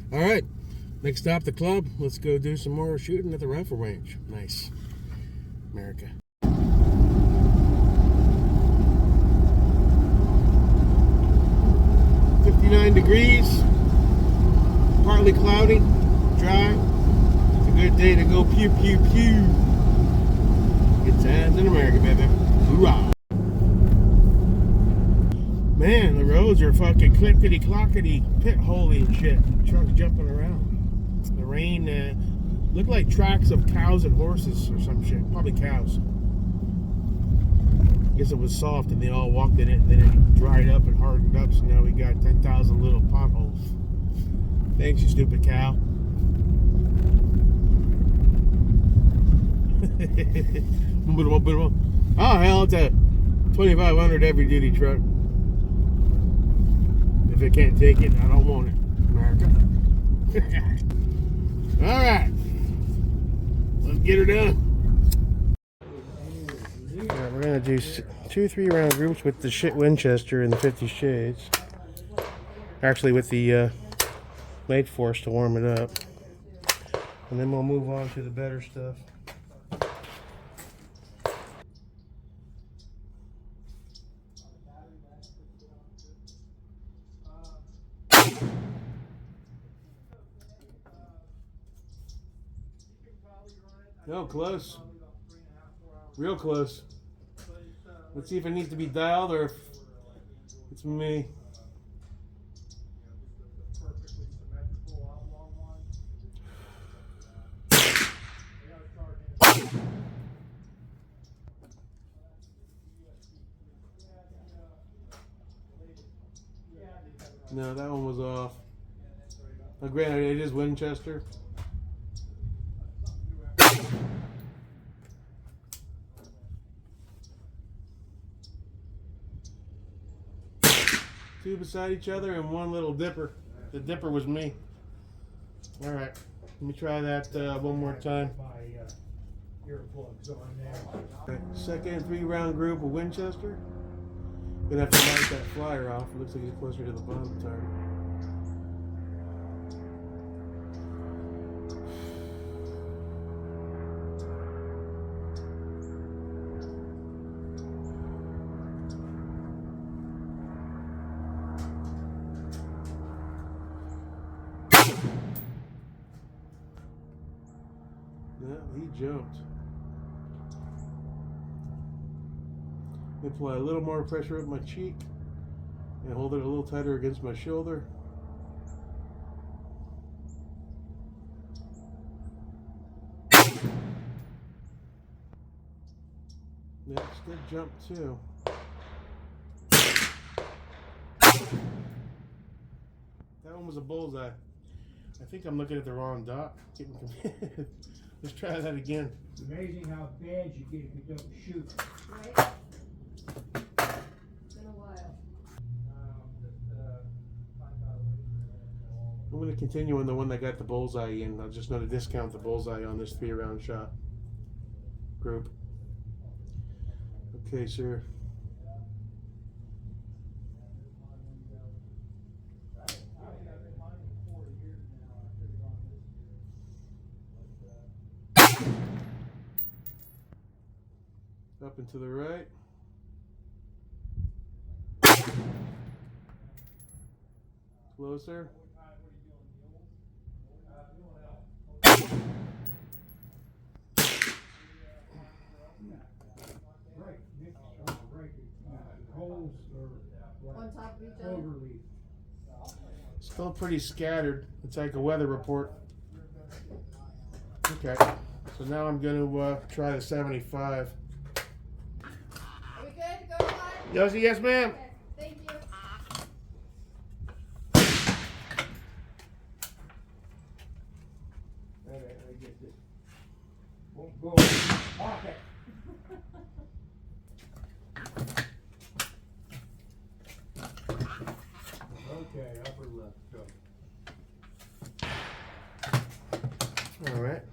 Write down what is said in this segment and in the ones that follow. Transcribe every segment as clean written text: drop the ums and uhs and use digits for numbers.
All right, next stop the club. Let's go do some more shooting at the rifle range. Nice, America. 59 degrees, partly cloudy, dry. It's a good day to go pew pew pew. Good times in America, baby. Hoorah! Man, the roads are fucking clickety clockety, pit holy and shit. Trucks jumping around. The rain looked like tracks of cows and horses or some shit. Probably cows. I guess it was soft and they all walked in it and then it dried up and hardened up, so now we got 10,000 little potholes. Thanks, you stupid cow. Oh hell, it's a 2500 heavy duty truck. If it can't take it, I don't want it, America. Alright, let's get her done. Yeah, we're gonna do 2 3-round groups with the shit Winchester and the 50 Shades. Actually, with the Late Force to warm it up, and then we'll move on to the better stuff. No, close. Real close. Let's see if it needs to be dialed or if it's me. No, that one was off. Now, granted, it is Winchester. Two beside each other and one little dipper. The dipper was me. Alright, let me try that one more time. Okay, second 3-round group of Winchester. Gonna have to light that flyer off. It looks like he's closer to the bottom target. Yeah, he jumped. Apply a little more pressure up my cheek and hold it a little tighter against my shoulder. Next, good jump too. That one was a bullseye. I think I'm looking at the wrong dot. Let's try that again. It's amazing how bad you get if you don't shoot. Right? It's been a while. I'm going to continue on the one that got the bullseye in. I'm just going to discount the bullseye on this 3-round shot group. Okay, sir. Up and to the right. Closer. On top of each other. Still pretty scattered. It's like a weather report. Okay, so now I'm going to try the 75. Are we good to go live? Josie, yes ma'am. Okay, thank you. Okay, I get this. Won't go. Okay. Okay, upper left, go. All right.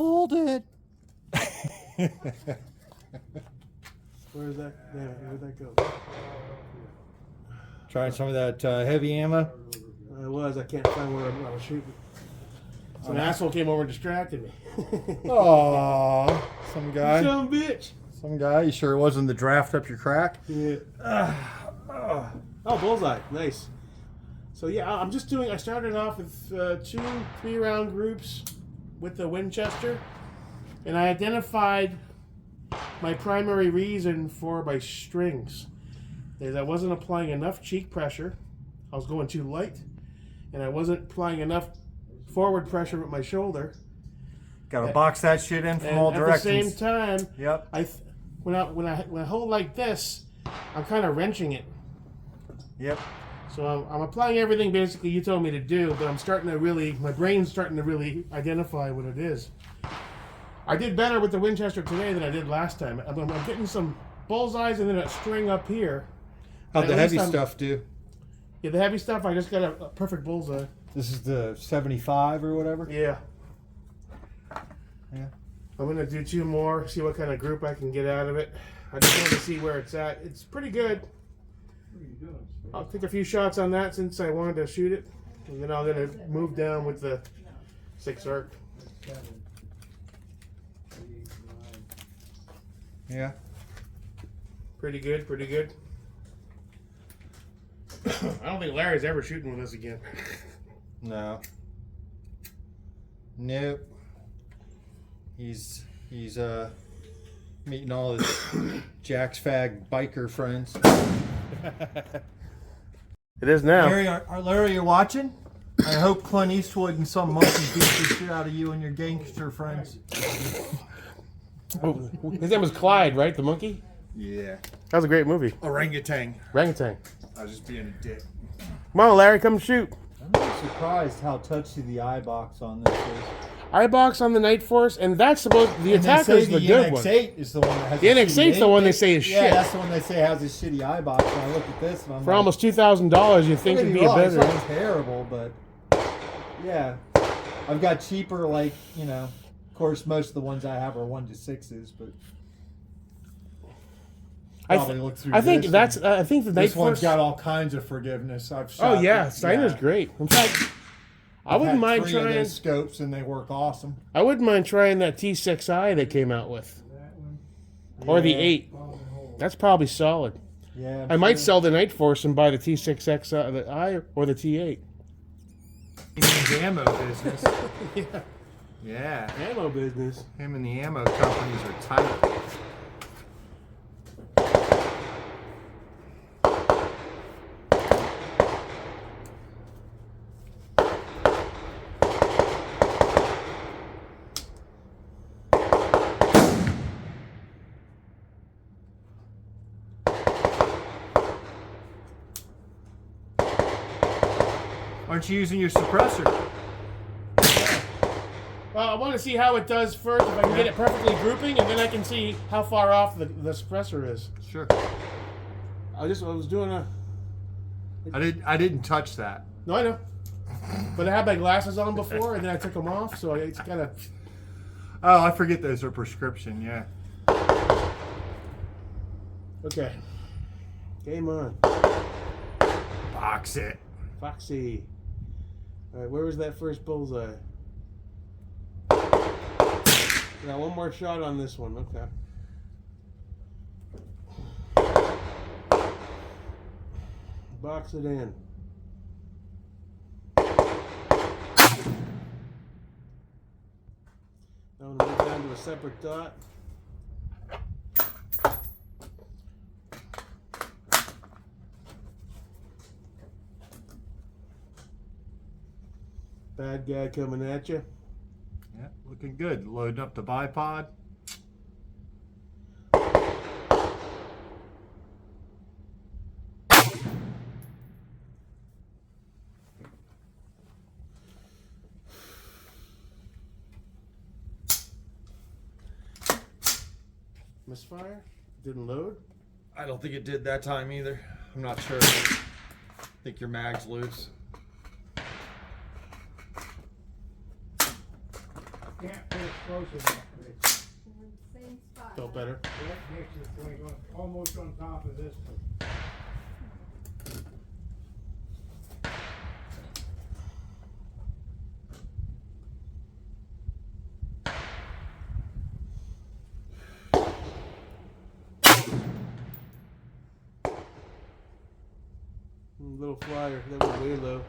pulled it. Where's that? Where'd that go? Trying some of that heavy ammo. I was. I can't find where I was shooting. Some asshole came over and distracted me. Aww, some guy. Son of a bitch. Some guy. You sure it wasn't the draft up your crack? Yeah. Oh, bullseye. Nice. So yeah, I'm just doing. I started off with 2 3-round groups with the Winchester, and I identified my primary reason for my strings is I wasn't applying enough cheek pressure. I was going too light, and I wasn't applying enough forward pressure with my shoulder. Got to box that shit in from And all at directions. the same time, Yep. when I hold like this, I'm kind of wrenching it. Yep. So I'm applying everything basically you told me to do, but I'm starting to really, my brain's starting to really identify what it is. I did better with the Winchester today than I did last time. I'm getting some bullseyes and then a string up here. How'd And the at heavy least stuff do? Yeah, the heavy stuff, I just got a perfect bullseye. This is the 75 or whatever? Yeah. Yeah. I'm going to do 2 more, see what kind of group I can get out of it. I just want to see where it's at. It's pretty good. What are you doing? I'll take a few shots on that since I wanted to shoot it. And then I'm going to move down with the 6 arc. 7, 8, 9. Yeah. Pretty good, pretty good. I don't think Larry's ever shooting with us again. No. Nope. He's meeting all his Jack's Fag biker friends. It is now. Larry, you watching? I hope Clint Eastwood and some monkey beat the shit out of you and your gangster friends. Oh, his name was Clyde, right? The monkey? Yeah. That was a great movie. Orangutan. Orangutan. I was just being a dick. Come on, Larry, come shoot. I'm really surprised how touchy the eye box on this is. Eye box on the Night Force, and that's supposed the And they attacker's say the good one. NX8 is the one that has The NX8 's the one they say is Yeah, shit. that's the one they say has a shitty eye box. And I look at this and I'm For like, almost $2,000, you'd think it'd be a it's better. not terrible, but yeah. I've got cheaper, like, you know, of course most of the ones I have are 1 to 6s, but probably look through I think this that's. and I think the Night this one's Force. got all kinds of forgiveness. I've Oh shot yeah, it. Steiner's great. In fact, I I've wouldn't had mind 3 of trying. those scopes and they work awesome. I wouldn't mind trying that T6i they came out with, That one, or the Yeah. 8. ball and hole. That's probably solid. Yeah, I might sell the Night Force and buy the T6X, the I or the T8. the ammo business. Yeah, Yeah, ammo business. him and the ammo companies are tight. Aren't you using your suppressor? Well, I want to see how it does first. If I can get it perfectly grouping, and then I can see how far off the suppressor is. Sure. I was doing a. I didn't touch that. No, I know. But I had my glasses on before, and then I took them off, so it's kind of. Oh, I forget those are prescription. Yeah. Okay. Game on. Box it. Foxy. All right, where was that first bullseye? Got one more shot on this one. Okay. Box it in. Now I'm going to move down to a separate dot. Bad guy coming at you. Yeah, looking good. Loading up the bipod. Misfire? Didn't load? I don't think it did that time either. I'm not sure. I think your mag's loose. Can't put it close enough. It's Same spot. Felt better. right next to the thing, almost on top of this. Little flyer, that was way low.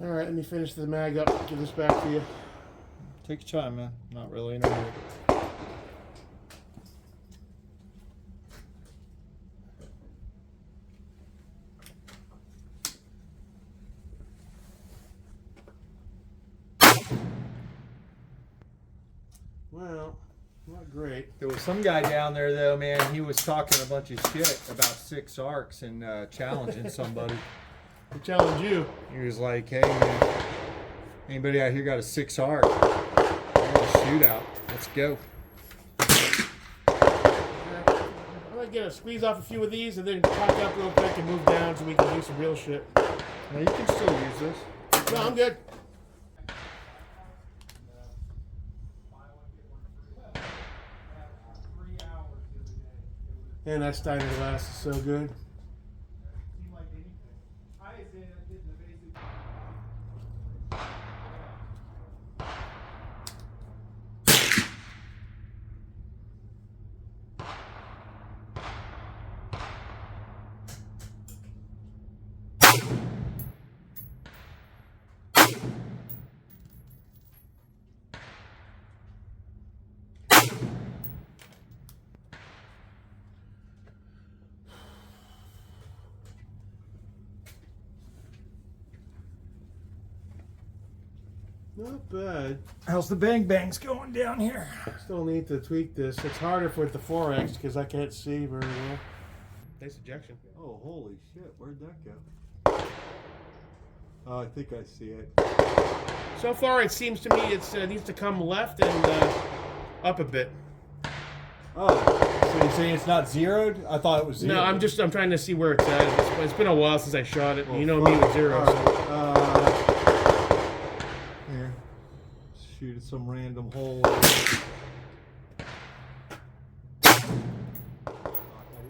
All right, let me finish the mag up. Give this back to you. Take your time, man. Not really in a hurry. Well, not great. There was some guy down there though, man. He was talking a bunch of shit about 6 arcs and challenging somebody. I challenge you. He was like, "Hey, man, anybody out here got a 6 arc? We're gonna shootout. Let's go." I'm gonna get a squeeze off a few of these and then cock up real quick and move down so we can do some real shit. Now you can still use this. No, I'm good. And that Steiner glass is so good. Not bad. How's the bang bangs going down here? Still need to tweak this. It's harder with the 4X because I can't see very well. Nice ejection. Oh, holy shit! Where'd that go? Oh, I think I see it. So far, it seems to me it needs to come left and up a bit. Oh, so you're saying it's not zeroed? I thought it was zeroed. No, I'm trying to see where it's at. It's been a while since I shot it. You know me with zeros. Here, shoot at some random hole. I didn't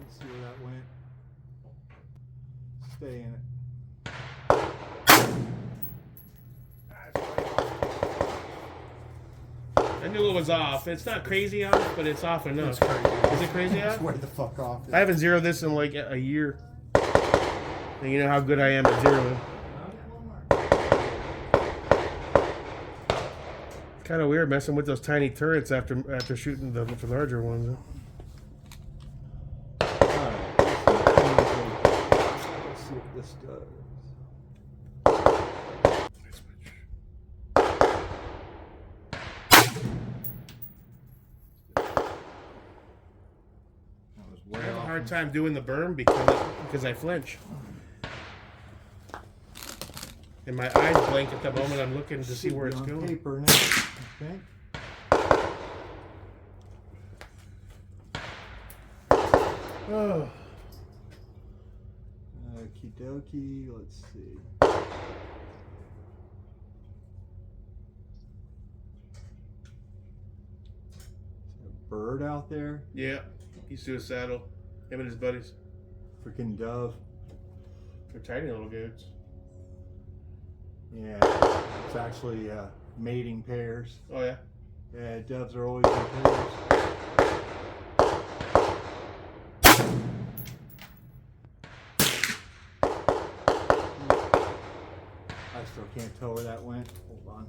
see where that went. Stay in it. I knew it was off. It's not crazy off, but it's off enough. Is it crazy off? Where the fuck off? I haven't zeroed this in like a year. And you know how good I am at zeroing. Kind of weird messing with those tiny turrets after shooting the larger ones. Alright, let's see what this does. I have a hard time doing the berm because I flinch. And my eyes blink at the moment I'm looking to see where it's on going. paper now, okay? Oh. Okie dokie, let's see. Is there a bird out there? Yeah, he's suicidal. Him and his buddies. Freaking dove. They're tiny little goats. Yeah, it's actually mating pairs. Oh yeah? Yeah, doves are always in pairs. I still can't tell where that went. Hold on.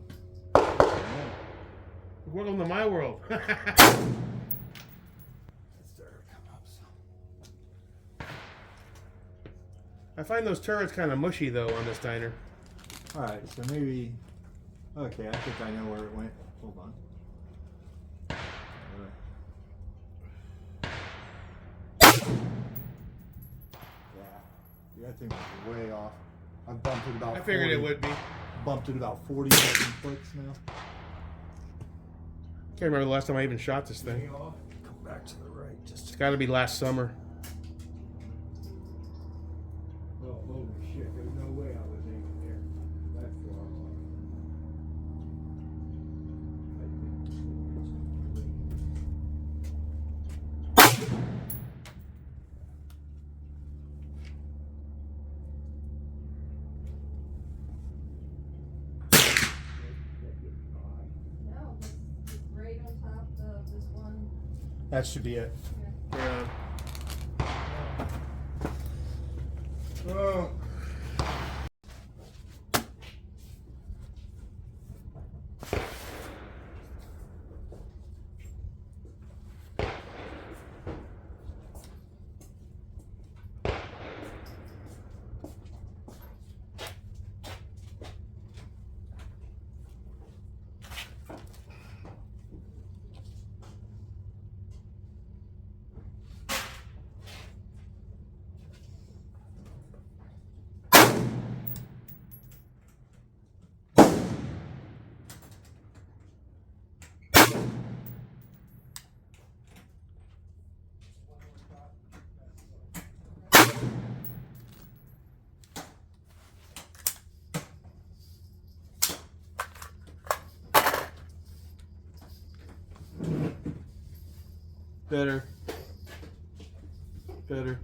Welcome to my world. Let's start come up some. I find those turrets kind of mushy though on this diner. Alright, so maybe. Okay, I think I know where it went. Hold on. Yeah, that thing was way off. I've bumped it about I figured 40, it would be. Bumped it about 47 clicks now. Can't remember the last time I even shot this thing. back to the right. Just It's got to be last summer. Oh, holy shit, there's no way I was aiming there that far off. No, it's right on top of this one. That should be it. Yeah. Oh. Better. Better.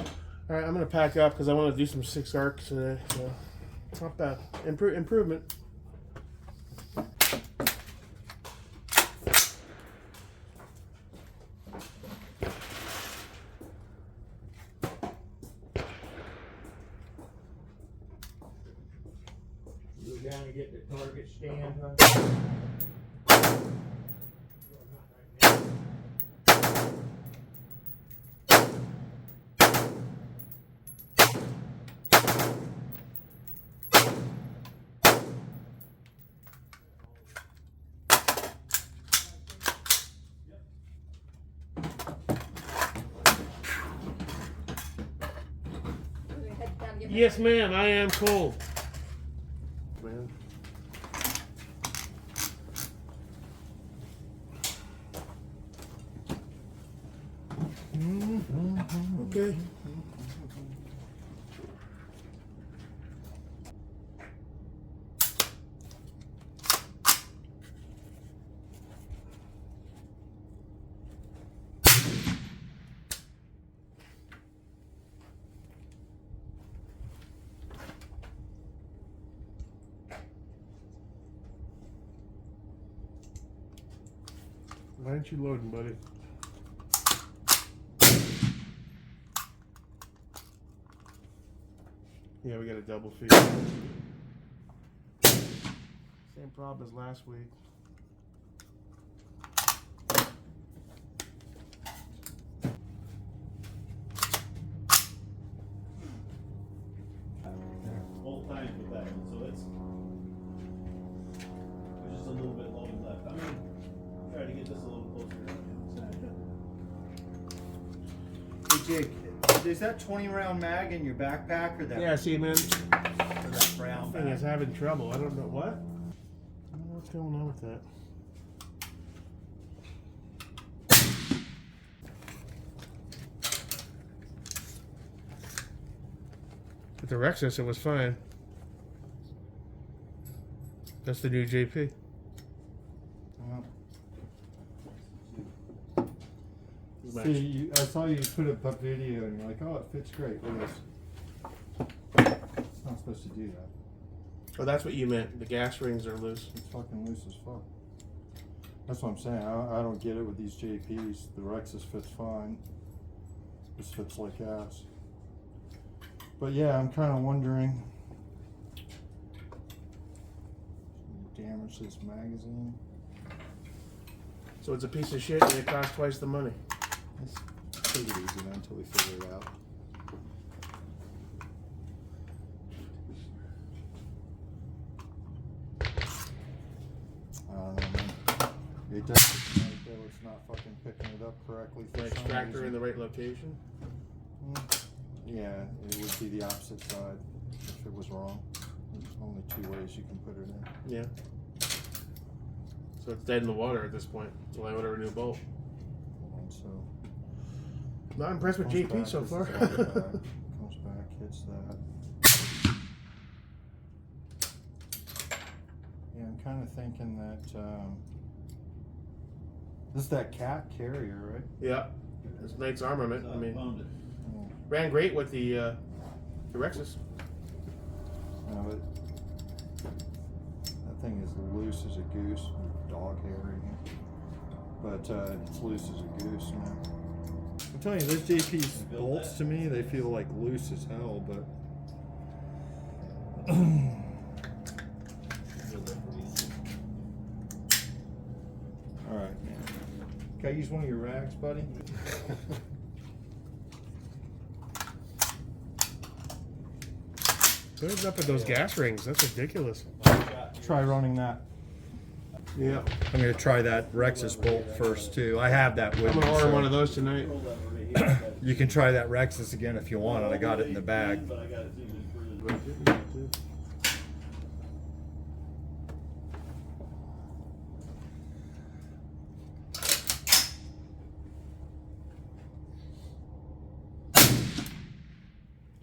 All right, I'm gonna pack up because I want to do some 6 arcs today. So not bad. Improvement. You go down and get the target stand, huh? We head down to get my- Yes, ma'am. I am cold. Man. Okay. Why aren't you loading, buddy? Yeah, we got a double feed. Same problem as last week. Both times with that one, so it's there's just a little bit loading left. I'm gonna try to get this a little closer. Hey Jake, is that 20 round mag in your backpack or that? Yeah, see, man, Or that brown thing bag? is having trouble. I don't know what. I don't know what's going on with that. With the Rexus, it was fine. That's the new JP. See, I saw you put up a video and you're like, oh, it fits great. Look at this. It's not supposed to do that. Oh, that's what you meant. The gas rings are loose. It's fucking loose as fuck. That's what I'm saying. I don't get it with these JPs. The Rexus fits fine. This fits like ass. But yeah, I'm kind of wondering. Damage this magazine. So it's a piece of shit and it costs twice the money. Let's take it easy then until we figure it out. I don't know, man. It does like that it's not fucking picking it up correctly. The extractor in the right location. Yeah, it would be the opposite side if it was wrong. There's only 2 ways you can put it in. Yeah. So it's dead in the water at this point. So I order a new bolt. Hold on, so Not impressed with comes JP back, so this far. is all the back. Comes back, hits that. Yeah, I'm kind of thinking that this is that cat carrier, right? Yeah. It's Knight's armament. I mean, Found it. Oh, ran great with the Rexus. no, but that thing is loose as a goose. Dog hair in here. But it's loose as a goose, man. I'm telling you, those JP's bolts to me, they feel like loose as hell, but alright, man. Can I use one of your rags, buddy? What is up with those gas rings? That's ridiculous. Try running that. Yeah. I'm gonna try that Rexus bolt first too. I have that with I'm me. gonna order so one of those tonight. You can try that Rexus again if you want it. I got it in the bag. But I got it zoomed in further.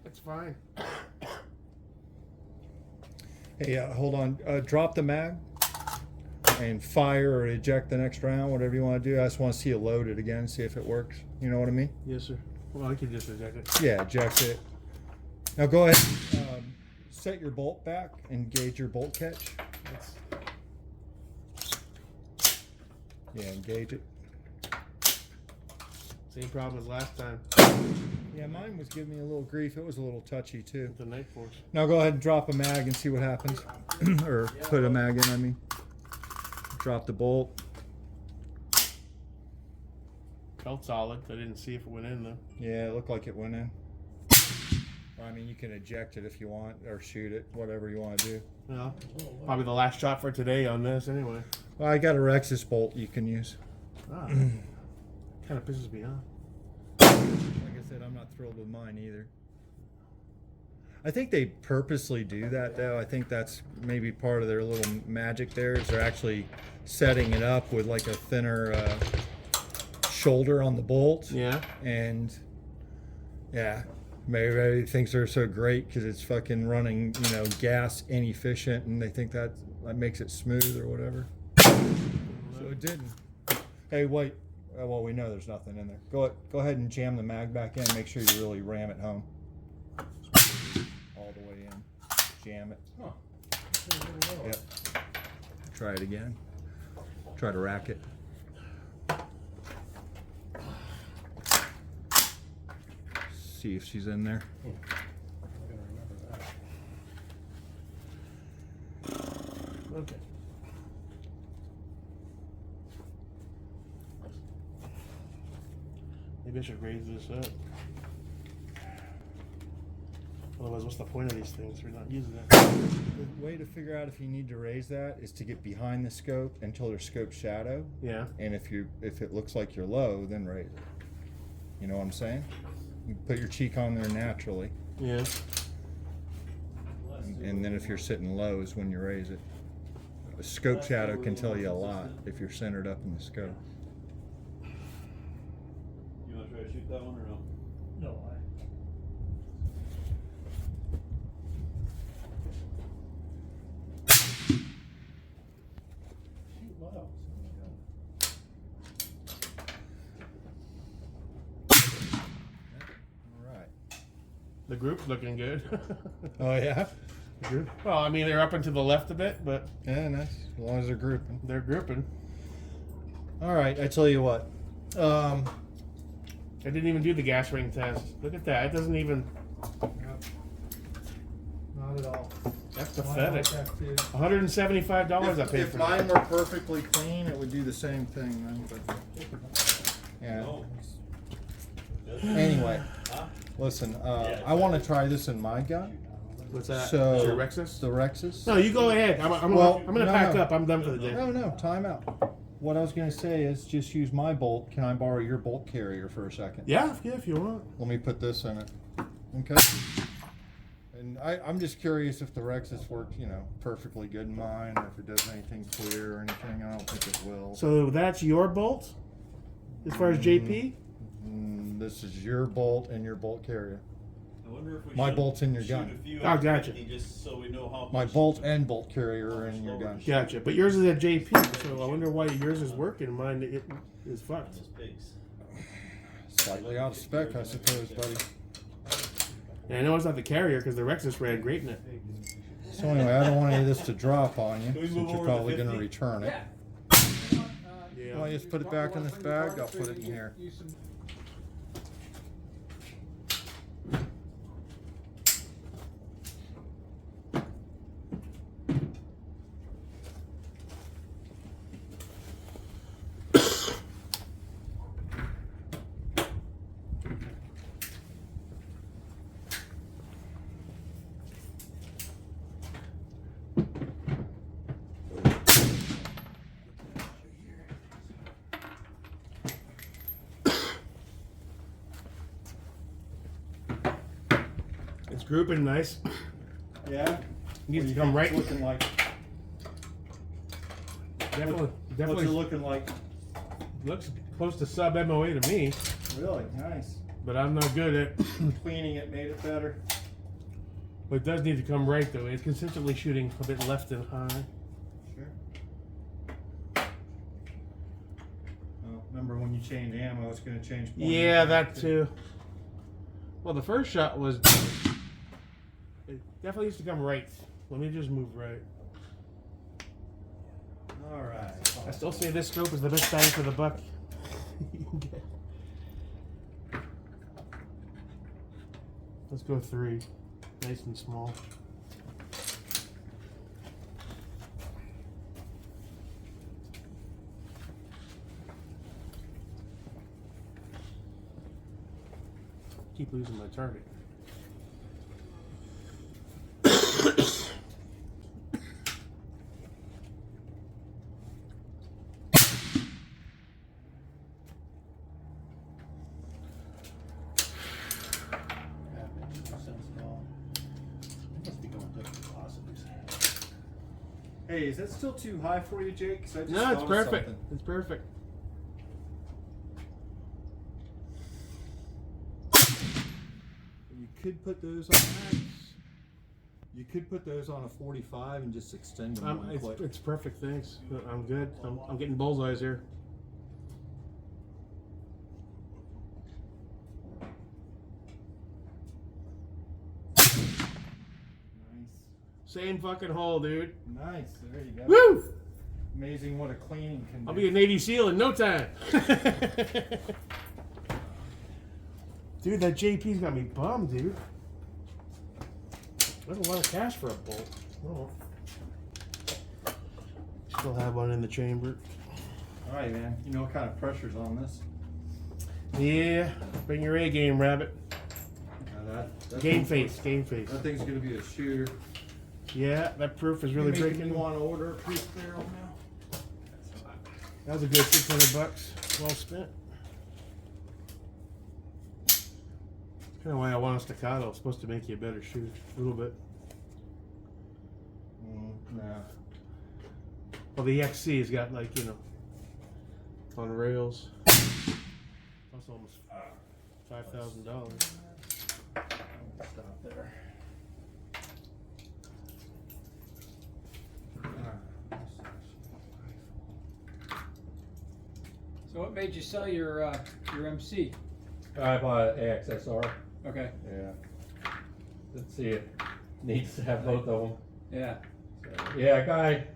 That's fine. Hey, hold on. Drop the mag and fire or eject the next round, whatever you want to do. I just want to see it loaded again, see if it works. You know what I mean? Yes, sir. Well, I can just eject it. Yeah, eject it. Now go ahead. Set your bolt back and gauge your bolt catch. Yeah, engage it. Same problem as last time. Yeah, mine was giving me a little grief. It was a little touchy too. The Night Force. Now go ahead and drop a mag and see what happens. Or put a mag in, I mean. Drop the bolt. Felt solid. I didn't see if it went in though. Yeah, it looked like it went in. I mean, you can eject it if you want, or shoot it, whatever you want to do. Well, probably the last shot for today on this anyway. Well, I got a Rexus bolt you can use. Ah, kind of pisses me off. Like I said, I'm not thrilled with mine either. I think they purposely do that, though. I think that's maybe part of their little magic there, is they're actually setting it up with like a thinner shoulder on the bolt. Yeah. And yeah, maybe everybody thinks they're so great because it's fucking running, you know, gas inefficient, and they think that makes it smooth or whatever. So it didn't. Hey, wait. Well, we know there's nothing in there. Go ahead and jam the mag back in. Make sure you really ram it home. All the way in. Jam it. Yep. Try it again. Try to rack it. See if she's in there. Okay. Maybe I should raise this up. Otherwise, what's the point of these things? We're not using it. The way to figure out if you need to raise that is to get behind the scope until there's scope shadow. Yeah. And if it looks like you're low, then raise it. You know what I'm saying? You put your cheek on there naturally, Yeah. and then if you're sitting low is when you raise it. A scope shadow can tell you a lot if you're centered up in the scope. You want to try to shoot that one or no? No, shoot low. All right. The group's looking good. Oh yeah. Group. Well, I mean, they're up and to the left a bit, but Yeah, nice. As long as they're grouping. they're grouping. All right. I tell you what. I didn't even do the gas ring test. Look at that. It doesn't even. Not at all. That's pathetic. $175 I paid If for mine that. were perfectly clean, it would do the same thing, man. But yeah. No. Anyway, listen. I want to try this in my gun. What's that? So Is your Rexus? The Rexus. No, you go ahead. I'm Well, gonna no, pack no. up. I'm done for the day. No, time out. What I was gonna say is just use my bolt. Can I borrow your bolt carrier for a second? Yeah, if you want. Let me put this in it. Okay. And I'm just curious if the Rexus worked, you know, perfectly good in mine, or if it does anything clear or anything. I don't think it will. So that's your bolt, as far as JP. This is your bolt and your bolt carrier. I wonder if we My should bolt's in your shoot gun. a few Oh, at gotcha. 50 just so we know how My much- bolt and bolt carrier are in your Slower. gun. Gotcha. But yours is at JP, so I wonder why yours is working and mine it is fucked. Those pigs. Slightly out of spec, I suppose, buddy. And I know it's not the carrier because the Rexus ran great in it. So anyway, I don't want any of this to drop on you, Can we since move you're over to probably going to 50? return it. Yeah. Well, I just put it back in this bag. I'll put it in here. It's grouping nice. Yeah. Needs to come right. Looking like. Definitely, What's it definitely looking like? looks close to sub MOA to me, Really nice. but I'm not good at. Cleaning it made it better. But it does need to come right though. It's consistently shooting a bit left and high. Sure. Well, remember when you change ammo, it's going to change. point Yeah, of that impact, too. Well, the first shot was. It definitely needs to come right. Let me just move right. All right. I still say this scope is the best bang for the buck. you can get. Let's go 3. Nice and small. Keep losing my target. Must be going different velocities. Hey, is that still too high for you, Jake? 'Cause I just No, it's thought of perfect. something. It's perfect. You could put those on. You could put those on a 45 and just extend them one click. It's perfect. Thanks. I'm good. I'm getting bullseyes here. Same fucking hole, dude. Nice. There you go. Woo! Amazing what a cleaning can I'll do. be a Navy SEAL in no time. Dude, that JP's got me bummed, dude. That's a lot of cash for a bolt. Oh. Still have one in the chamber. All right, man. You know what kind of pressure's on this? Yeah, bring your A game, rabbit. That Game thing's- face, game face. That thing's gonna be a shooter. Yeah, that proof is really breaking. You want to order a proof barrel now? That was a good $600. Well spent. That's kind of why I want a staccato. It's supposed to make you a better shooter, a little bit. Nah. Well, the XC's got like, you know, on rails. That's almost $5,000. Stop there. So what made you sell your MC? I bought an AXSR. Okay. Yeah. Let's see, it needs to have both of them. Yeah. So, yeah, a guy,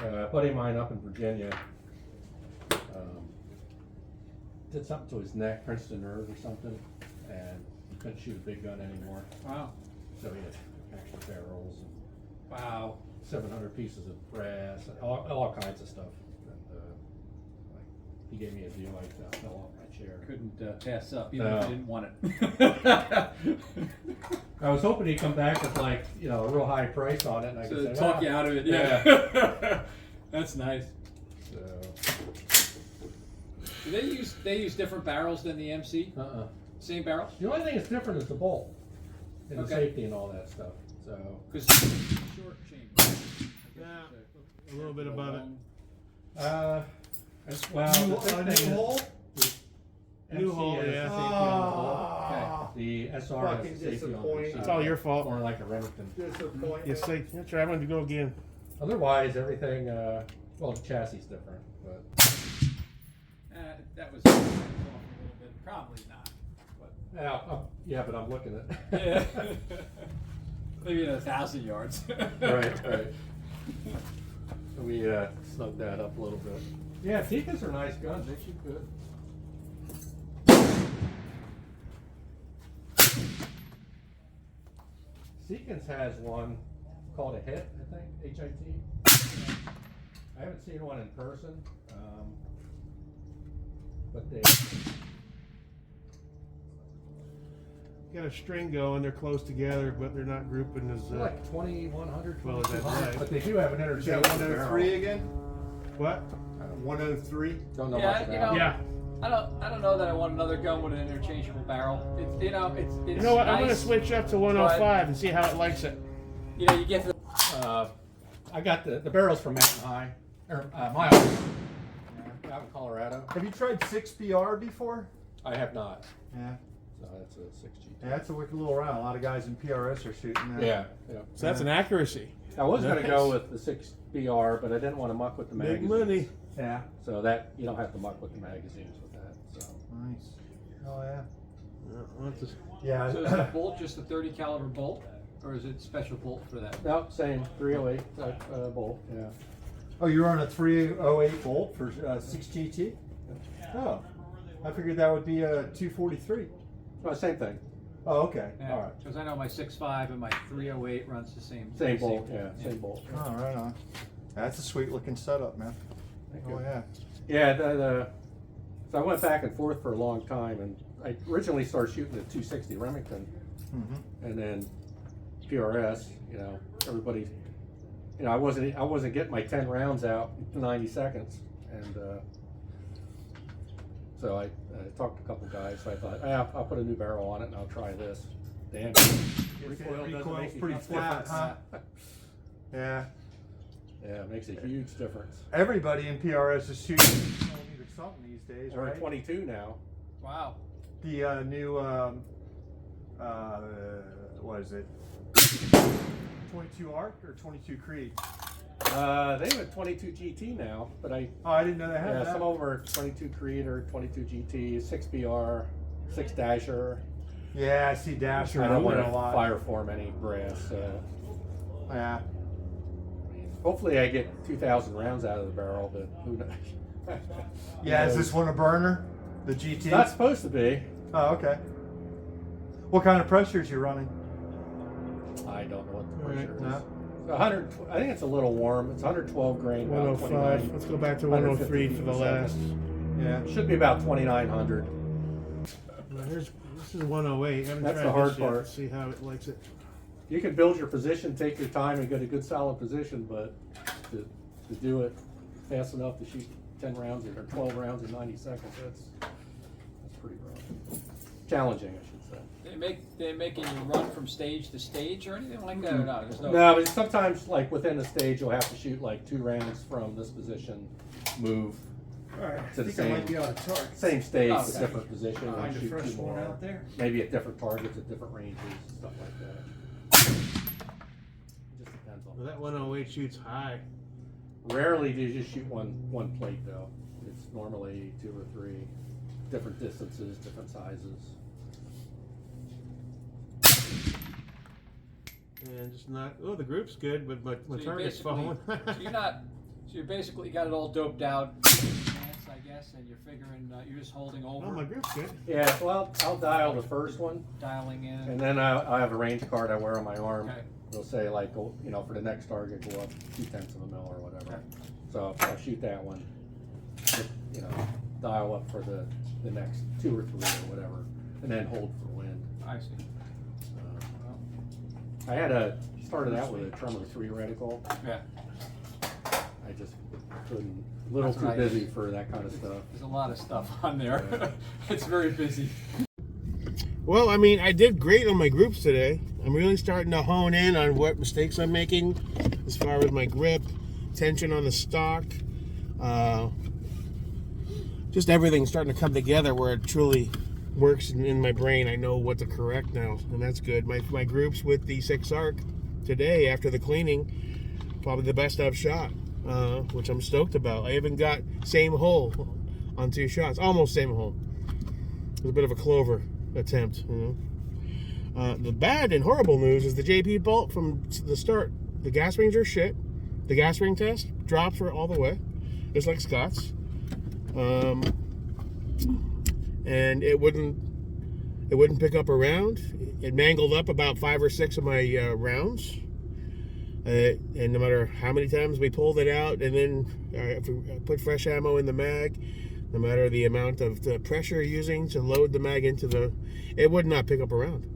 a buddy of mine up in Virginia, did something to his neck, pinched a nerve or something, and he couldn't shoot a big gun anymore. Wow. So he had extra barrels and Wow. 700 pieces of brass, and all kinds of stuff. And like, he gave me a deal, I fell off my chair. Couldn't pass up, even No. if you didn't want it. I was hoping he'd come back with like, you know, a real high price on it, and I So could say, talk "Ah." you out of it. Yeah. That's nice. So, Do they use different barrels than the MC? Same barrel? The only thing that's different is the bolt. and the Okay. safety and all that stuff. So Cause short chamber. Yeah, a little bit above it. well, the big thing is hole? New hole, MC has yeah. safety on the hole. The SR Fucking has safety on the disappointing. side. It's all your fault. More like a Remington. Disappointment. You say, that's right, I'm going to go again. Otherwise, well, the chassis is different, but That was off a little bit, probably not, but. yeah, but I'm looking at. Yeah. Maybe in 1,000 yards. right. So we snugged that up a little bit. Yeah, Tikas are nice guns. They shoot good. Seekins has one called a HIT, I think, H-I-T. I haven't seen one in person, but they. Got a string going, they're close together, but they're not grouping as. They're like 2100, Well, is that 2200, right? but they do have an Is interchangeable that 103 barrel. again? What? 103? Don't know Yeah, much you about know, it. Yeah. I don't know that I want another gun with an interchangeable barrel. It's You know what? I'm going to nice, switch up to 105 and see how it likes it. You know, you get the I got the barrels from Mountain High, or Miles, out in Colorado. Have you tried 6BR before? I have not. Yeah. So that's a 6G. Yeah, that's a wicked little round. A lot of guys in PRS are shooting that. Yeah. So that's an accuracy. I was going to Nice. go with the 6BR, but I didn't want to muck with the Big magazines. money. Yeah. So that you don't have to muck with the magazines with that. So Nice. Oh yeah. Yeah, So is the bolt just a 30 caliber bolt, or is it special bolt for that? no, same 308 type bolt. Yeah. Oh, you're on a 308 bolt for 6GT? Oh, I figured that would be a 243. Well, same thing. Oh, okay. Yeah, All right. because I know my 6.5 and my 308 runs the same. Same bolt. Yeah. Same bolt. Oh, right on. That's a sweet looking setup, man. Thank Oh you. yeah. Yeah, so I went back and forth for a long time, and I originally started shooting the 260 Remington, Mm-hmm. and then PRS. You know, everybody. You know, I wasn't getting my 10 rounds out in 90 seconds, and so I talked to a couple guys. So I thought, I'll put a new barrel on it, and I'll try this. Damn, Recoil's pretty flat, huh? Yeah. Yeah, it makes a huge difference. Everybody in PRS is shooting 6mm something these days, We're right? at 22 now. Wow. The new what is it? 22 Arc or 22 Creed? They have a 22 GT now, but Oh, I didn't know they had yeah, that. some of them are 22 Creed or 22 GT, 6BR, 6 Dasher. Yeah, I see Dasher I don't moving want a to lot. fire form any brass. Yeah. Hopefully I get 2,000 rounds out of the barrel, but who knows? Yeah, is this one a burner? The GT? It's not supposed to be. Oh, okay. What kind of pressures you running? I don't know what the pressure is. No. 100. I think it's a little warm. It's 112 grain. about 105. 29. Let's go back to 103 for the 150 last. Yeah. It should be about 2,900. Well, this is 108. I haven't That's tried the hard this yet. part. Let's see how it likes it. You can build your position, take your time, and get a good solid position, but to do it fast enough to shoot 10 rounds or 12 rounds in 90 seconds, that's pretty rough. Challenging, I should say. They making you run from stage to stage or anything like that, or no? There's no. No, but sometimes, like within a stage, you'll have to shoot like 2 rounds from this position, move Alright, to the same target. same stage, Oh, but okay. different position, and Find the shoot 2 first one more. out there. Maybe at different targets, at different ranges, stuff like that. It just depends on. Well, that 108 shoots high. Rarely do you just shoot one plate though. It's normally 2 or 3, different distances, different sizes. And just not. Oh, the group's good, but my So you target's basically- falling. So you're not. So you're basically got it all doped out, in advance, I guess, and you're figuring you're just holding over, Oh, my group's good. Yeah, well, I'll dial the first one, dialing in. and then I have a range card I wear on my arm. Okay. It'll say like, go, you know, for the next target, go up 0.2 of a mil or whatever. So I'll shoot that one, you know, dial up for the next 2 or 3 or whatever, and then hold for wind. I see. I started out with a Tremor 3 reticle. Yeah. I just couldn't, a little That's too right. busy for that kind of stuff. There's a lot of stuff on there. It's very busy. Well, I mean, I did great on my groups today. I'm really starting to hone in on what mistakes I'm making as far as my grip, tension on the stock. Just everything's starting to come together where it truly works in my brain. I know what to correct now, and that's good. My groups with the 6 arc today after the cleaning, probably the best I've shot, which I'm stoked about. I even got same hole on 2 shots, almost same hole. It was a bit of a clover attempt, you know. The bad and horrible news is the JP bolt from the start. The gas rings are shit. The gas ring test drops are all the way, just like Scott's. And it wouldn't pick up a round. It mangled up about 5 or 6 of my rounds. And no matter how many times we pulled it out, and then if we put fresh ammo in the mag, no matter the amount of the pressure using to load the mag into it would not pick up a round.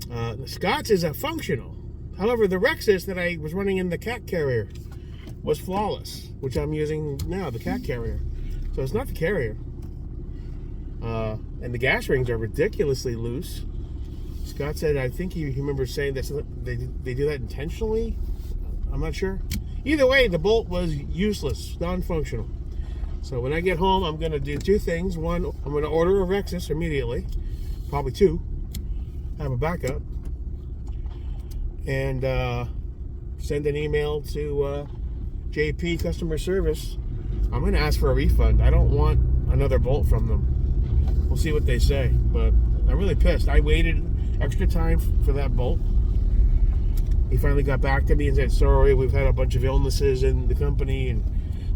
The Scott's is a functional. However, the Rexus that I was running in the cat carrier was flawless, which I'm using now, the cat carrier. So it's not the carrier. And the gas rings are ridiculously loose. Scott said, I think he remembers saying that they do that intentionally. I'm not sure. Either way, the bolt was useless, non-functional. So when I get home, I'm going to do 2 things. One, I'm going to order a Rexus immediately. Probably 2. Have a backup. And send an email to JP customer service. I'm going to ask for a refund. I don't want another bolt from them. We'll see what they say. But I'm really pissed. I waited extra time for that bolt. He finally got back to me and said, sorry, we've had a bunch of illnesses in the company and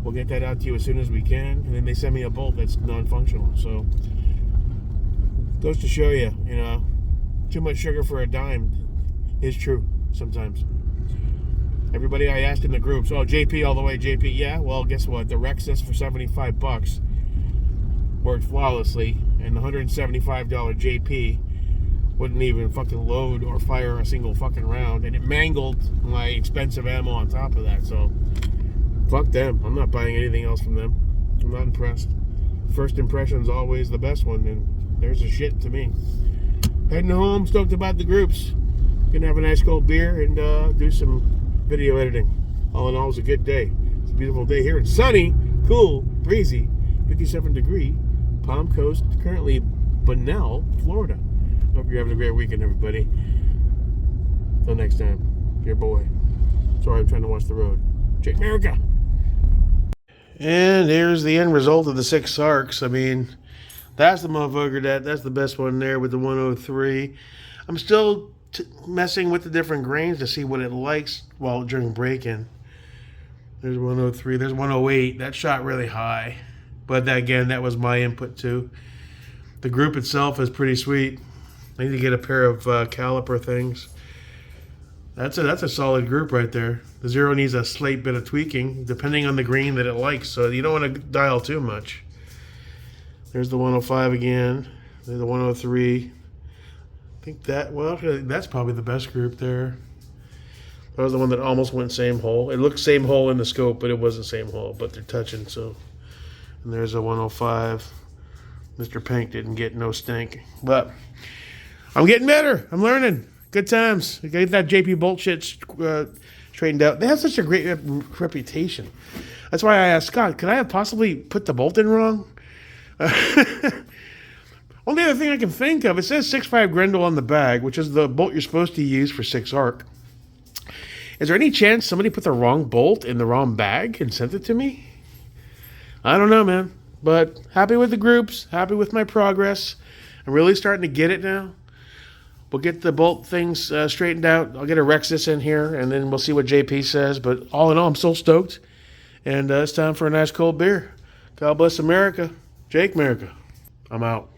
we'll get that out to you as soon as we can. And then they sent me a bolt that's non-functional. So goes to show you, you know, too much sugar for a dime is true sometimes. Everybody I asked in the groups, oh, JP all the way, JP. Yeah, well, guess what? The Rexus for $75 worked flawlessly, and the $175 JP wouldn't even fucking load or fire a single fucking round, and it mangled my expensive ammo on top of that. So fuck them. I'm not buying anything else from them. I'm not impressed. First impression's always the best one, and there's a shit to me. Heading home, stoked about the groups. Gonna have a nice cold beer and do some video editing. All in all, it was a good day. It's a beautiful day here. It's sunny, cool, breezy, 57-degree, Palm Coast, currently Bunnell, Florida. Hope you're having a great weekend, everybody. Till next time, your boy. Sorry, I'm trying to watch the road. Jake America. And there's the end result of the 6 arcs. I mean, that's the motherfucker. That's the best one there with the 103. I'm still messing with the different grains to see what it likes while during break-in. There's 103. There's 108. That shot really high. But that, again, that was my input too. The group itself is pretty sweet. I need to get a pair of caliper things. That's a solid group right there. The 0 needs a slight bit of tweaking depending on the grain that it likes. So you don't want to dial too much. There's the 105 again. There's the 103. I think that, well, that's probably the best group there. That was the one that almost went same hole. It looked same hole in the scope, but it wasn't same hole, but they're touching, so. And there's a 105. Mr. Pink didn't get no stink. But I'm getting better. I'm learning. Good times. I get that JP Bolt shit straightened out. They have such a great reputation. That's why I asked Scott, could I have possibly put the bolt in wrong? Only other thing I can think of, it says 6.5 Grendel on the bag, which is the bolt you're supposed to use for 6 arc. Is there any chance somebody put the wrong bolt in the wrong bag and sent it to me? I don't know, man. But happy with the groups, happy with my progress. I'm really starting to get it now. We'll get the bolt things straightened out. I'll get a Rexus in here, and then we'll see what JP says. But all in all, I'm so stoked. And it's time for a nice cold beer. God bless America. Jake America. I'm out.